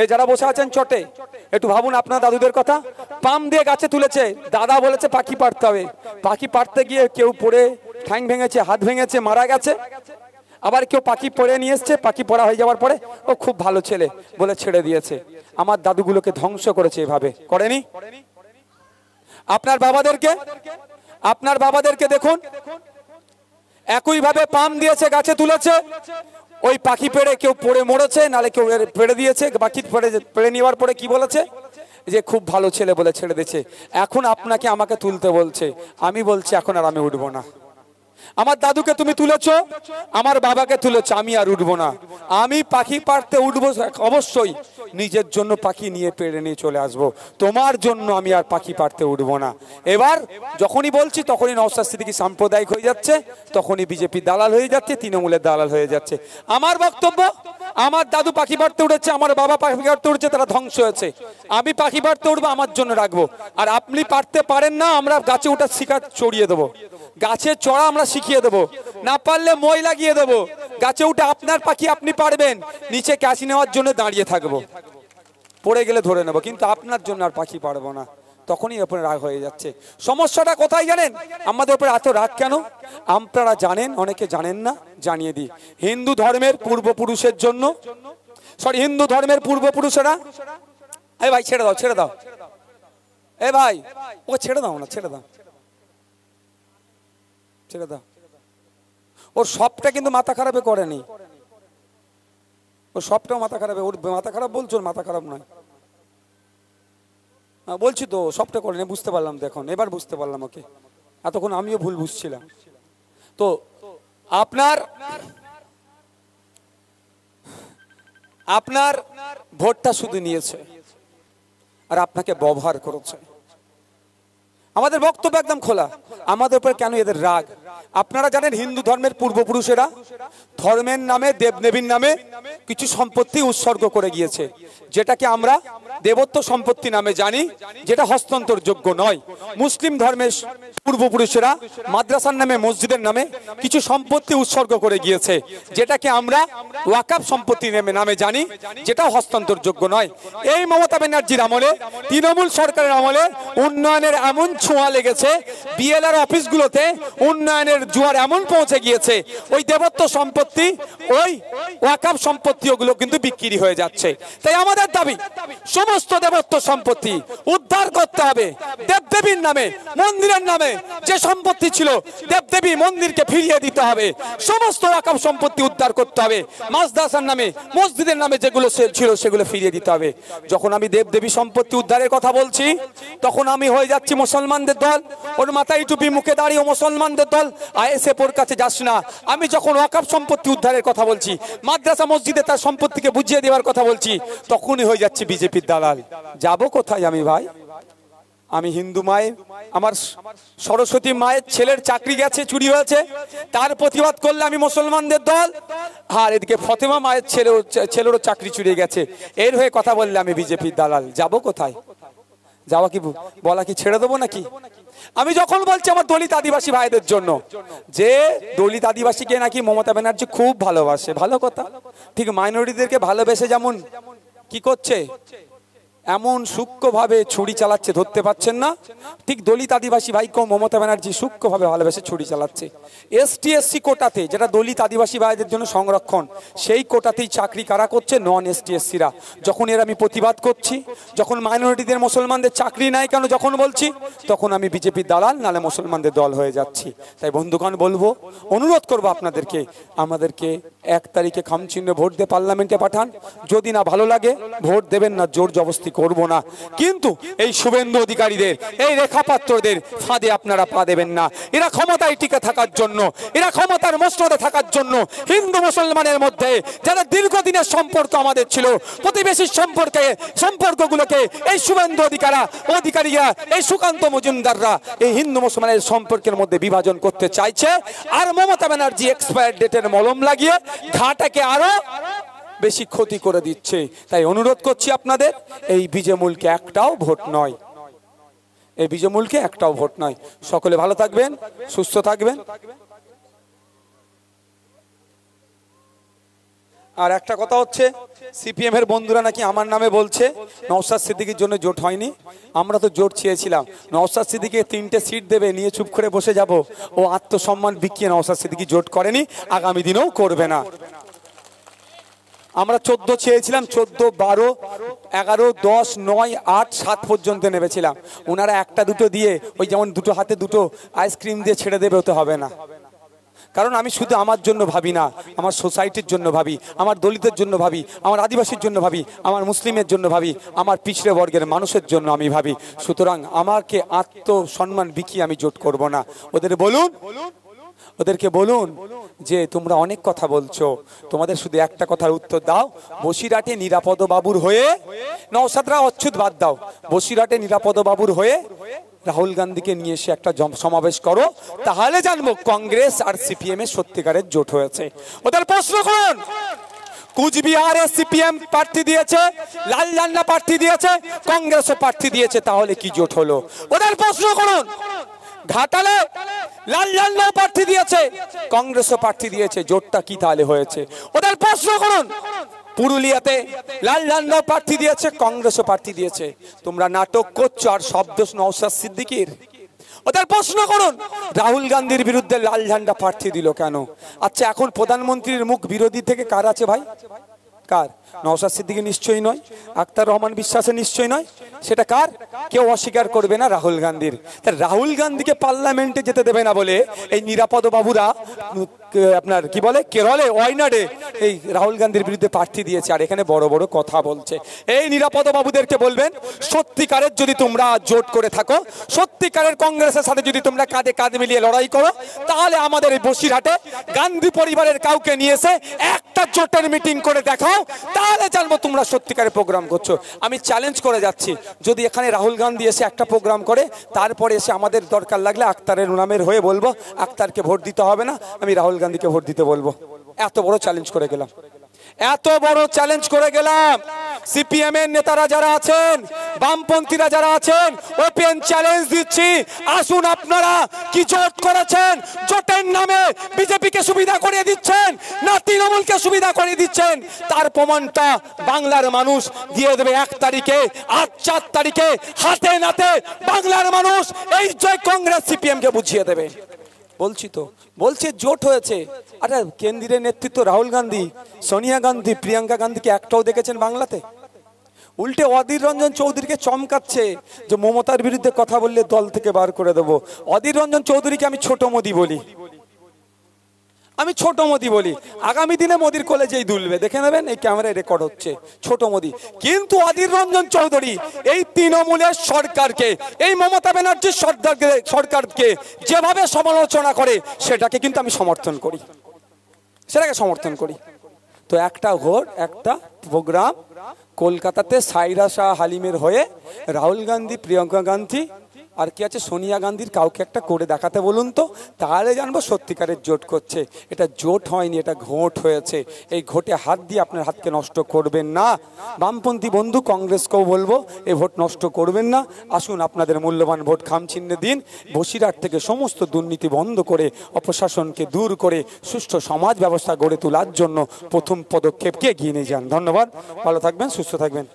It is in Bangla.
এই যারা বসে আছেন চটে, একটু ভাবুন আপনার দাদুদের কথা। পাম দিয়ে গাছে তুলেছে, দাদা বলেছে পাখি পাড়তে হবে, পাখি পাড়তে গিয়ে কেউ পড়ে ঠ্যাং ভেঙেছে, হাত ভেঙেছে, মারা গেছে। আবার কেউ পাখি পড়ে নিয়ে এসছে, পাখি পড়া হয়ে যাওয়ার পরে ও খুব ভালো ছেলে বলে ছেড়ে দিয়েছে। আমার দাদুগুলোকে ধ্বংস করেছে, এভাবে করেনি? আপনার বাবাদেরকে দেখুন, একইভাবে পাম দিয়েছে, গাছে তুলেছে, ওই পাখি পেড়ে কেউ পড়ে মরেছে, নালে কেউ পেড়ে দিয়েছে। পাখি পেড়ে নেওয়ার পরে কি বলেছে? যে খুব ভালো ছেলে বলে ছেড়ে দিয়েছে। এখন আপনাকে আমাকে তুলতে বলছে, আমি বলছি এখন আর আমি উঠবো না। আমার দাদুকে তুমি তুলেছো, আমার বাবাকে তুলেছো, আমি আর উঠবো না। আমি পাখি পাড়তে উঠবো অবশ্যই, নিজের জন্য পাখি নিয়ে পেড়ে নিয়ে চলে আসবো, তোমার জন্য আমি আর পাখি পাড়তে উঠবো না। এবার যখনই বলছি তখনই নওশাদ সিদ্দিকী সাম্প্রদায়িক হয়ে যাচ্ছে, তখনই বিজেপি দালাল হয়ে যাচ্ছে, তৃণমূলের দালাল হয়ে যাচ্ছে। আমার বক্তব্য, আমার দাদু পাখি পাড়তে উঠেছে, আমার বাবা পাখি পাড়তে উঠেছে, তারা ধ্বংস হয়েছে। আমি পাখি পাড়তে উঠবো, আমার জন্য রাখবো। আর আপনি পারতে পারেন না, আমরা গাছে ওঠার শিকার চড়িয়ে দেবো, গাছে চড়া আমরা শিখিয়ে দেবো, না পারলে মই লাগিয়ে দেবো। গাছে উঠে আপনার পাখি আপনি পারবেন, নিচে ক্যাচি নেওয়ার জন্য দাঁড়িয়ে থাকবো, পড়ে গেলে ধরে নেবো, কিন্তু আপনার জন্য আর পাখি পারবো না। তখনই ওপরে রাগ হয়ে যাচ্ছে। সমস্যাটা কোথায় জানেন? আমাদের উপরে এত রাগ কেন? আপনারা জানেন, অনেকে জানেন না, জানিয়ে দিই। হিন্দু ধর্মের পূর্বপুরুষের জন্য, হিন্দু ধর্মের পূর্বপুরুষেরা, এই ভাই ছেড়ে দাও, ছেড়ে দাও, এ ভাই ও ছেড়ে দাও না, ছেড়ে দাও, ছেড়ে দাও। ওর সবটা কিন্তু মাথা খারাপে করেনি, ওর সবটাও মাথা খারাপে, ওর মাথা খারাপ বলছো, ওর মাথা খারাপ নয়, বলছি তো সবটা করেনি, বুঝতে পারলাম তো এখন, এবার বুঝতে পারলাম ওকে, এতক্ষণ আমিও ভুল বুঝছিলাম। তো আপনার ভোটটা শুধু নিয়েছে আর আপনাকে ব্যবহার করেছে। আমাদের বক্তব্য একদম খোলা, আমাদের উপর কেন এদের রাগ? আপনারা জানেন হিন্দু ধর্মের পূর্বপুরুষেরা ধর্মের নামে, দেবদেবীর নামে কিছু সম্পত্তি উৎসর্গ করে গিয়েছে, যেটাকে আমরা দেবত্ব সম্পত্তি নামে জানি, যেটা হস্তান্তরযোগ্য নয়। মুসলিম ধর্মের পূর্বপুরুষেরা মাদ্রাসার নামে, মসজিদের নামে কিছু সম্পত্তি উৎসর্গ করে গিয়েছে, যেটাকে আমরা ওয়াকাফ সম্পত্তি নামে জানি, যেটা হস্তান্তরযোগ্য নয়। এই মমতা ব্যানার্জির আমলে, তৃণমূল সরকারের আমলে উন্নয়নের এমন ছোঁয়া লেগেছে, বিএলআর অফিসগুলোতে উন্নয়নের জোয়ার এমন পৌঁছে গিয়েছে, ওই দেবত্ব সম্পত্তি, ওই ওয়াকাফ সম্পত্তি, ওগুলো কিন্তু বিক্রি হয়ে যাচ্ছে। তাই আমাদের দাবি, সমস্ত দেবত্ব সম্পত্তি উদ্ধার করতে হবে। দেবদেবীর নামে, মন্দিরের নামে যে সম্পত্তি ছিল, দেবদেবী মন্দিরকে ফিরিয়ে দিতে হবে। সমস্ত ওয়াকাফ সম্পত্তি উদ্ধার করতে হবে। মাদ্রাসার নামে, মসজিদের নামে যেগুলো ছিল, সেগুলো ফিরিয়ে দিতে হবে। যখন আমি দেবদেবী সম্পত্তি উদ্ধারের কথা বলছি, তখন আমি হয়ে যাচ্ছি মুসলমানদের দল। ওর মাথায় টুপি, মুখে দাঁড়িয়ে মুসলমানদের দল, আইএসএফ ওর কাছে যাস না। আমি যখন ওয়াকাফ সম্পত্তি উদ্ধারের কথা বলছি, মাদ্রাসা মসজিদে তার সম্পত্তিকে বুঝিয়ে দেওয়ার কথা বলছি, তখনই হয়ে যাচ্ছে বিজেপির দালাল। যাব কোথায় আমি ভাই? আমি হিন্দু মায়ের, আমার সরস্বতী মায়ের ছেলের চাকরি গেছে, চুরি হয়েছে, তার প্রতিবাদ করলে আমি মুসলমানদের দল। আর এদিকে ফতেমা মায়ের ছেলেরও চাকরি চুরি গেছে, এর হয়ে কথা বললে আমি বিজেপির দালাল। যাব কোথায়? যাওয়া কি বলা কি ছেড়ে দেবো নাকি? আমি যখন বলছি আমার দলিত আদিবাসী ভাইদের জন্য, যে দলিত আদিবাসীকে নাকি মমতা ব্যানার্জি খুব ভালোবাসে, ভালো কথা, ঠিক মাইনরিটিদেরকে ভালোবেসে যেমন কি করছে, এমন সূক্ষ্মভাবে ছুরি চালাচ্ছে, ধরতে পাচ্ছেন না? ঠিক দলিত আদিবাসী ভাইকেও মমতা ব্যানার্জি সূক্ষ্মভাবে ভালোবেসে ছুরি চালাচ্ছে। এসটি এসসি কোটাতে, যেটা দলিত আদিবাসী ভাইদের জন্য সংরক্ষণ, সেই কোটাতেই চাকরি কারা করছে? নন এসটি এসসিরা। যখন এর আমি প্রতিবাদ করছি, যখন মাইনরিটিদের, মুসলমানদের চাকরি নাই কেন যখন বলছি, তখন আমি বিজেপির দালাল, নালে মুসলমানদের দল হয়ে যাচ্ছি। তাই বন্ধুগণ বলবো, অনুরোধ করবো আপনাদেরকে, আমাদেরকে 1 তারিখে খামচিহ্ন ভোট দিয়ে পার্লামেন্টে পাঠান। যদি না ভালো লাগে ভোট দেবেন না, জোর জবস্তি করবো না, কিন্তু এই শুভেন্দু অধিকারীদের, এই রেখা পাত্রদের ফাঁদে আপনারা পা দেবেন না। এরা ক্ষমতায় টিকে থাকার জন্য, এরা ক্ষমতার মসনদে থাকার জন্য হিন্দু মুসলমানের মধ্যে যারা দীর্ঘদিনের সম্পর্ক আমাদের ছিল, প্রতিবেশীর সম্পর্কগুলোকে এই শুভেন্দু অধিকারীরা, এই সুকান্ত মজুমদাররা এই হিন্দু মুসলমানের সম্পর্কের মধ্যে বিভাজন করতে চাইছে। আর মমতা ব্যানার্জি এক্সপায়ার ডেটের মলম লাগিয়ে ঘাটাকে আরো বেশি ক্ষতি করে দিচ্ছে। তাই অনুরোধ করছি আপনাদের, এই বিজেমূলকে একটাও ভোট নয়, এই বিজেমূলকে একটাও ভোট নয়। সকলে ভালো থাকবেন, সুস্থ থাকবেন। আর একটা কথা হচ্ছে, সিপিএম এর বন্ধুরা নাকি আমার নামে বলছে নওশাদ সিদ্দিকীর জন্য জোট হয়নি। আমরা তো জোট চেয়েছিলাম, নওশাদ সিদ্দিকীকে 3টে সিট দেবে, নিয়ে চুপ করে বসে যাব। ও আত্মসম্মান বিকিয়ে নওশাদ সিদ্দিকী জোট করেনি, আগামী দিনেও করবে না। আমরা 14 চেয়েছিলাম, 14, 12, 11, 10, 9, 8, 7 পর্যন্ত নেমেছিলাম। ওনারা একটা দুটো দিয়ে, ওই যেমন দুটো হাতে দুটো আইসক্রিম দিয়ে ছেড়ে দেবে, ওতে হবে না। কারণ আমি শুধু আমার জন্য ভাবি না, আমার সোসাইটির জন্য ভাবি, আমার দলিতের জন্য ভাবি, আমার আদিবাসীর জন্য ভাবি, আমার মুসলিমের জন্য ভাবি, আমার পিছড়ে বর্গের মানুষের জন্য আমি ভাবি। সুতরাং আমাকে আত্মসম্মান বিকিয়ে আমি জোট করব না। ওদেরকে বলুন যে তোমরা অনেক কথা বলছো, তোমাদের শুধু একটা কথার উত্তর দাও, বসিরহাটে নিরাপদ বাবুর হয়ে, নওশাদরা অচ্যুত বাদ দাও, বসিরহাটে নিরাপদ বাবুর হয়ে রাহুল গান্ধীকে নিয়ে এসে একটা সমাবেশ করো, তাহলে জানবো কংগ্রেস আর সিপিএম এর সত্যিকারের জোট হয়েছে। ওদের প্রশ্ন করুন, কুচবিহারে সিপিএম প্রার্থী দিয়েছে, লাল ঝান্ডা প্রার্থী দিয়েছে, কংগ্রেসও প্রার্থী দিয়েছে, তাহলে কি জোট হলো? ওদের প্রশ্ন করুন। ঘাটালে লাল ঝান্ডা প্রার্থী দিয়েছে, কংগ্রেসও প্রার্থী দিয়েছে, জোটটা কি তাহলে হয়েছে? ওদের প্রশ্ন করুন। পুরুলিয়াতে লাল ঝান্ডা প্রার্থী দিয়েছে, কংগ্রেসও প্রার্থী দিয়েছে, তোমরা নাটক করছো আর শব্দ নওশাদ সিদ্দিকীর। ওদের প্রশ্ন করুন, রাহুল গান্ধীর বিরুদ্ধে লাল ঝান্ডা প্রার্থী দিল কেন? আচ্ছা, এখন প্রধানমন্ত্রীর মুখ বিরোধী থেকে কার আছে ভাই? কার? নওশাদ সিদ্দিকী নিশ্চয়ই নয়, আখতার রহমান বিশ্বাসের নিশ্চয়ই নয়, সেটা কার? কেউ অস্বীকার করবে না, রাহুল গান্ধীর। তা রাহুল গান্ধীকে পার্লামেন্টে যেতে দেবে না বলে এই নিরাপদ বাবুরা আপনার কি বলে কেরলে ওয়াইনাডে এই রাহুল গান্ধীর বিরুদ্ধে প্রার্থী দিয়েছে, আর এখানে বড় বড় কথা বলছে। এই নিরাপদ বাবুদেরকে বলবেন, সত্যিকারের যদি তোমরা জোট করে থাকো, সত্যিকারের কংগ্রেসের সাথে যদি তোমরা কাঁধে কাঁধ মিলিয়ে লড়াই করো, তাহলে আমাদের এই বসিরহাটে গান্ধী পরিবারের কাউকে নিয়ে এসে একটা জোটের মিটিং করে দেখাও, তাহলে জানবো তোমরা সত্যিকারের প্রোগ্রাম করছো। আমি চ্যালেঞ্জ করে যাচ্ছি, যদি এখানে রাহুল গান্ধী এসে একটা প্রোগ্রাম করে, তারপরে এসে আমাদের দরকার লাগলে আখতারের নামের হয়ে বলবো আখতারকে ভোট দিতে হবে না, আমি রাহুল গান্ধীকে ভোট দিতে বলবো। এত বড় চ্যালেঞ্জ করে গেলাম, এত বড় চ্যালেঞ্জ করে গেলাম। সিপিএম এর নেতারা যারা আছেন, বামপন্থীরা যারা আছেন, ওপেন চ্যালেঞ্জ দিচ্ছি, আসুন আপনারা কি জোট করেছেন? জোটের নামে বিজেপিকে সুবিধা করে দিচ্ছেন না তৃণমূলকে সুবিধা করে দিচ্ছেন, তার প্রমাণটা বাংলার মানুষ দিয়ে দেবে 1 তারিখে, আর 4 তারিখে হাতে নাতে বাংলার মানুষ এই জয় কংগ্রেস সিপিএম কে বুঝিয়ে দেবে। বলছি তো, বলছে জোট হয়েছে। আরে কেন্দ্রের নেতৃত্ব রাহুল গান্ধী, সোনিয়া গান্ধী, প্রিয়াঙ্কা গান্ধীকে একটাও দেখেছেন বাংলাতে? উল্টে অধীর রঞ্জন চৌধুরীকে চমকাচ্ছে যে মমতার বিরুদ্ধে কথা বললে দল থেকে বার করে দেবো। অধীর রঞ্জন চৌধুরীকে আমি ছোট মোদি বলি, আমি ছোট মোদি বলি। আগামী দিনে মোদির কলেজেই দুলবে, দেখে নেবেন, এই ক্যামেরায় রেকর্ড হচ্ছে, ছোট মোদি। কিন্তু অধীর রঞ্জন চৌধুরী এই তৃণমূলের সরকারকে, এই মমতা ব্যানার্জির সরকারকে যেভাবে সমালোচনা করে, সেটাকে কিন্তু আমি সমর্থন করি, সেটাকে সমর্থন করি। তো একটা ভোট, একটা প্রোগ্রাম কলকাতাতে সাইরা শাহ হালিমের হয়ে রাহুল গান্ধী, প্রিয়াঙ্কা গান্ধী আর কি আছে সোনিয়া গান্ধীর কাউকে একটা করে দেখাতে বলুন তো, তাহলে জানবো সত্যিকারের জোট করছে। এটা জোট হয়নি, এটা ঘোট হয়েছে। এই ঘোটে হাত দিয়ে আপনার হাতকে নষ্ট করবেন না। বামপন্থী বন্ধু কংগ্রেসকেও বলবো, এই ভোট নষ্ট করবেন না। আসুন আপনাদের মূল্যবান ভোট খামচিহ্নে দিন। বসিরহাট থেকে সমস্ত দুর্নীতি বন্ধ করে, অপশাসনকে দূর করে সুষ্ঠু সমাজ ব্যবস্থা গড়ে তোলার জন্য প্রথম পদক্ষেপকে এগিয়ে নিয়ে যান। ধন্যবাদ, ভালো থাকবেন, সুস্থ থাকবেন।